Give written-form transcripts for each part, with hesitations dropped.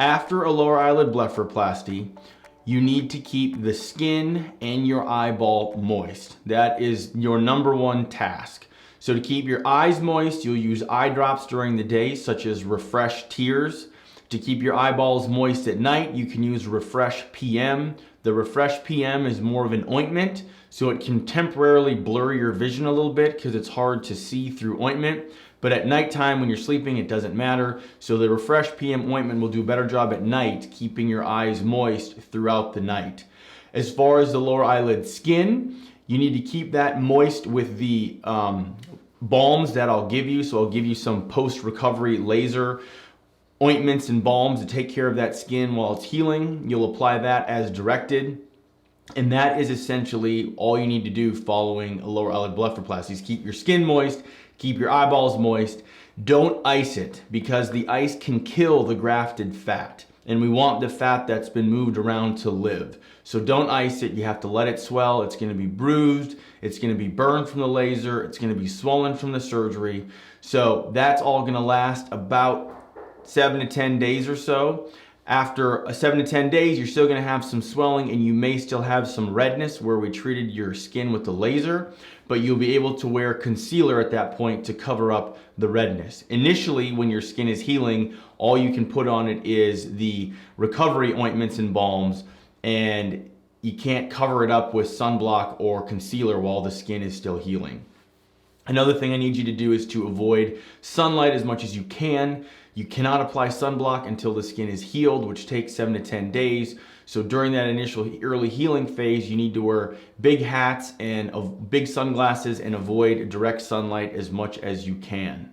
After a lower eyelid blepharoplasty, you need to keep the skin and your eyeball moist. That is your number one task. So to keep your eyes moist, you'll use eye drops during the day, such as Refresh Tears. To keep your eyeballs moist at night, you can use Refresh PM. The Refresh PM is more of an ointment, so it can temporarily blur your vision a little bit because it's hard to see through ointment. But at nighttime when you're sleeping, it doesn't matter. So the Refresh PM ointment will do a better job at night, keeping your eyes moist throughout the night. As far as the lower eyelid skin, you need to keep that moist with the balms that I'll give you. So I'll give you some post-recovery laser ointments and balms to take care of that skin while it's healing. You'll apply that as directed. And that is essentially all you need to do following a lower eyelid blepharoplasty is keep your skin moist, keep your eyeballs moist. Don't ice it because the ice can kill the grafted fat. And we want the fat that's been moved around to live. So don't ice it, you have to let it swell. It's gonna be bruised, it's gonna be burned from the laser, it's gonna be swollen from the surgery. So that's all gonna last about 7 to 10 days or so. After 7 to 10 days, you're still gonna have some swelling and you may still have some redness where we treated your skin with the laser, but you'll be able to wear concealer at that point to cover up the redness. Initially, when your skin is healing, all you can put on it is the recovery ointments and balms, and you can't cover it up with sunblock or concealer while the skin is still healing. Another thing I need you to do is to avoid sunlight as much as you can. You cannot apply sunblock until the skin is healed, which takes 7 to 10 days. So during that initial early healing phase, you need to wear big hats and big sunglasses and avoid direct sunlight as much as you can.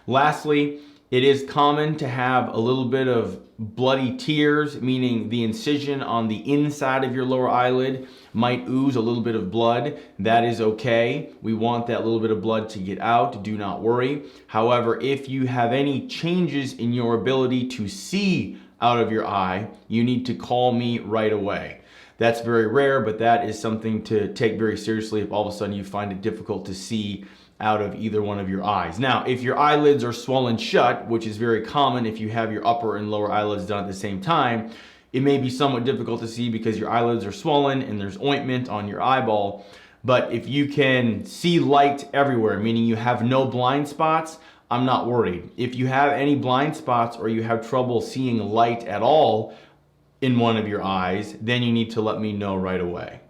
Lastly, it is common to have a little bit of bloody tears, meaning the incision on the inside of your lower eyelid might ooze a little bit of blood. That is okay. We want that little bit of blood to get out. Do not worry. However, if you have any changes in your ability to see out of your eye, you need to call me right away. That's very rare, but that is something to take very seriously if all of a sudden you find it difficult to see out of either one of your eyes. Now, if your eyelids are swollen shut, which is very common if you have your upper and lower eyelids done at the same time, it may be somewhat difficult to see because your eyelids are swollen and there's ointment on your eyeball. But if you can see light everywhere, meaning you have no blind spots, I'm not worried. If you have any blind spots or you have trouble seeing light at all in one of your eyes, then you need to let me know right away.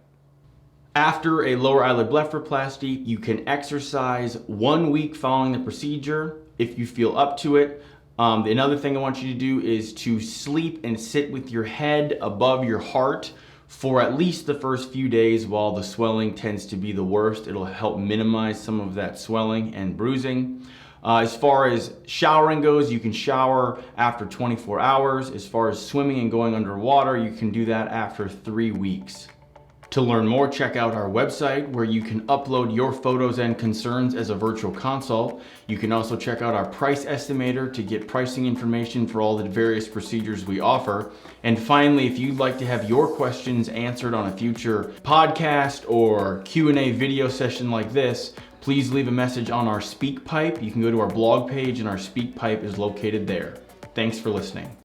After a lower eyelid blepharoplasty, you can exercise 1 week following the procedure if you feel up to it. Another thing I want you to do is to sleep and sit with your head above your heart for at least the first few days while the swelling tends to be the worst. It'll help minimize some of that swelling and bruising. As far as showering goes, you can shower after 24 hours. As far as swimming and going underwater, you can do that after 3 weeks. To learn more, check out our website where you can upload your photos and concerns as a virtual consult. You can also check out our price estimator to get pricing information for all the various procedures we offer. And finally, if you'd like to have your questions answered on a future podcast or Q&A video session like this, please leave a message on our SpeakPipe. You can go to our blog page and our SpeakPipe is located there. Thanks for listening.